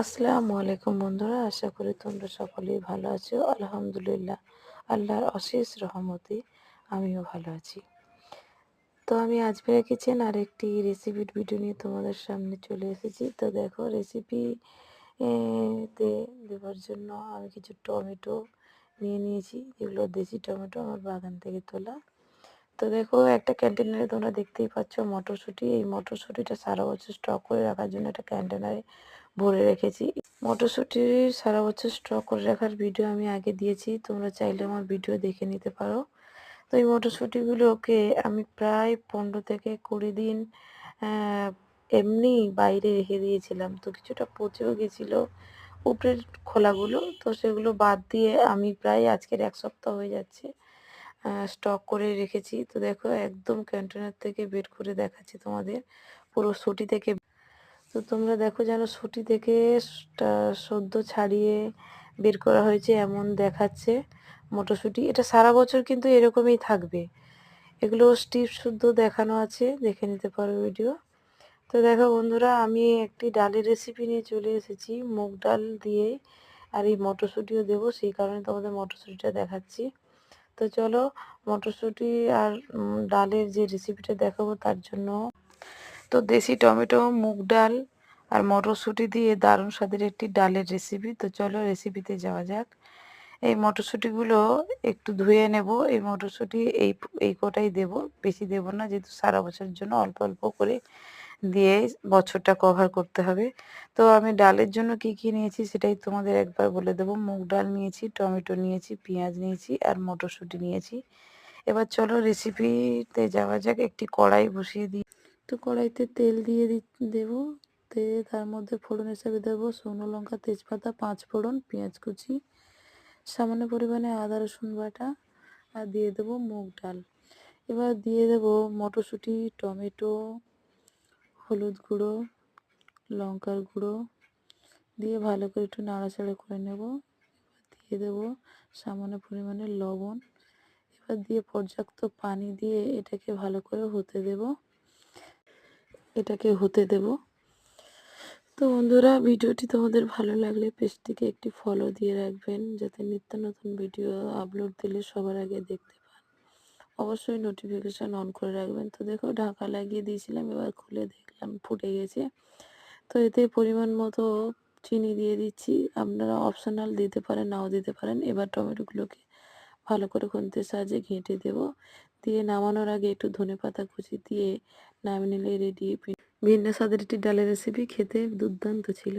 আসসালামু আলাইকুম বন্ধুরা, আশা করি তোমরা সকলেই ভালো আছো। আলহামদুলিল্লাহ, আল্লাহর অশেষ রহমতে আমিও ভালো আছি। তো আমি আজমিরা কিচেন আর একটি রেসিপির ভিডিও নিয়ে তোমাদের সামনে চলে এসেছি। তো দেখো, রেসিপি তে দেওয়ার জন্য আমি কিছু টমেটো নিয়ে নিয়েছি, যেগুলো দেশি টমেটো আমার বাগান থেকে তোলা। তো দেখো, একটা কন্টেনারে তোমরা দেখতেই পাচ্ছ মটরশুঁটি। এই মটরশুঁটিটা সারা বছর স্টক করে রাখার জন্য একটা কন্টেনারে ভরে রেখেছি। মটরশুঁটি সারা বছর স্টক করে রাখার ভিডিও আমি আগে দিয়েছি, তোমরা চাইলে আমার ভিডিও দেখে নিতে পারো। তো এই মটরশুঁটিগুলোকে আমি প্রায় 15 থেকে 20 দিন এমনি বাইরে রেখে দিয়েছিলাম। তো কিছুটা পচেও গেছিলো উপরের খোলাগুলো, তো সেগুলো বাদ দিয়ে আমি প্রায় আজকের 1 সপ্তাহ হয়ে যাচ্ছে স্টক করে রেখেছি। তো দেখো, একদম কন্টেনার থেকে বের করে দেখাচ্ছি তোমাদের, পুরো শুঁটি থেকে। তো তোমরা দেখো যেন শুঁটি থেকে সদ্য ছাড়িয়ে বের করা হয়েছে এমন দেখাচ্ছে মটরশুঁটি। এটা সারা বছর কিন্তু এরকমই থাকবে। এগুলো স্টিপ শুদ্ধ দেখানো আছে, দেখে নিতে পারো ভিডিও। তো দেখো বন্ধুরা, আমি একটি ডালের রেসিপি নিয়ে চলে এসেছি, মুগ ডাল দিয়ে। আর এই মটরশুঁটিও দেবো, সেই কারণে তোমাদের মটরশুঁটিটা দেখাচ্ছি। তো চলো, মটরশুঁটি আর ডালের যে রেসিপিটা দেখাবো তার জন্য তো দেশি টমেটো, মুগ ডাল আর মটরশুঁটি দিয়ে দারুণ স্বাদের একটি ডালের রেসিপি। তো চলো রেসিপিতে যাওয়া যাক। এই মটরশুঁটিগুলো একটু ধুয়ে নেব। এই মটরশুঁটি এই কটাই দেব, বেশি দেব না, যেহেতু সারা বছরের জন্য অল্প অল্প করে দিয়ে বছরটা কভার করতে হবে। তো আমি ডালের জন্য কি কি নিয়েছি সেটাই তোমাদের একবার বলে দেবো। মুগ ডাল নিয়েছি, টমেটো নিয়েছি, পেঁয়াজ নিয়েছি আর মটরশুঁটি নিয়েছি। এবার চলো রেসিপিতে যাওয়া যাক। একটি কড়াই বসিয়ে দিই। তো কড়াইতে তেল দিয়ে দেবো। তার মধ্যে ফোড়ন হিসাবে দেবো শুকনো লঙ্কা, তেজপাতা, 5 ফোড়ন, পেঁয়াজ কুচি, সামান্য পরিমাণে আদা রসুন বাটা, আর দিয়ে দেবো মুগ ডাল। এবার দিয়ে দেবো মটরশুঁটি, টমেটো, হলুদ গুঁড়ো, লঙ্কার গুঁড়ো দিয়ে ভালো করে একটু নাড়াচাড়া করে নেব। দিয়ে দেবো সামান্য পরিমাণে লবণ। এবার দিয়ে পর্যাপ্ত পানি দিয়ে এটাকে ভালো করে হতে দেব। তো বন্ধুরা, ভিডিওটি তোমাদের ভালো লাগলে পেজটিকে একটি ফলো দিয়ে রাখবেন, যাতে নিত্য নতুন ভিডিও আপলোড দিলে সবার আগে দেখতে পান। অবশ্যই নোটিফিকেশান অন করে রাখবেন। তো দেখো, ঢাকা লাগিয়ে দিয়েছিলাম, এবার খুলে দেখলাম ফুটে গেছে। তো এতে পরিমাণ মতো চিনি দিয়ে দিচ্ছি, আপনারা অপশনাল দিতে পারেন, নাও দিতে পারেন। এবার টমেটোগুলোকে ভালো করে খুন্তির সাহায্যে ঘেঁটে দেব। দিয়ে নামানোর আগে একটু ধনেপাতা কুচি দিয়ে নামিয়ে নিলে রেডি ভিন্ন স্বাদের একটি ডালের রেসিপি। খেতে দুর্দান্ত ছিল।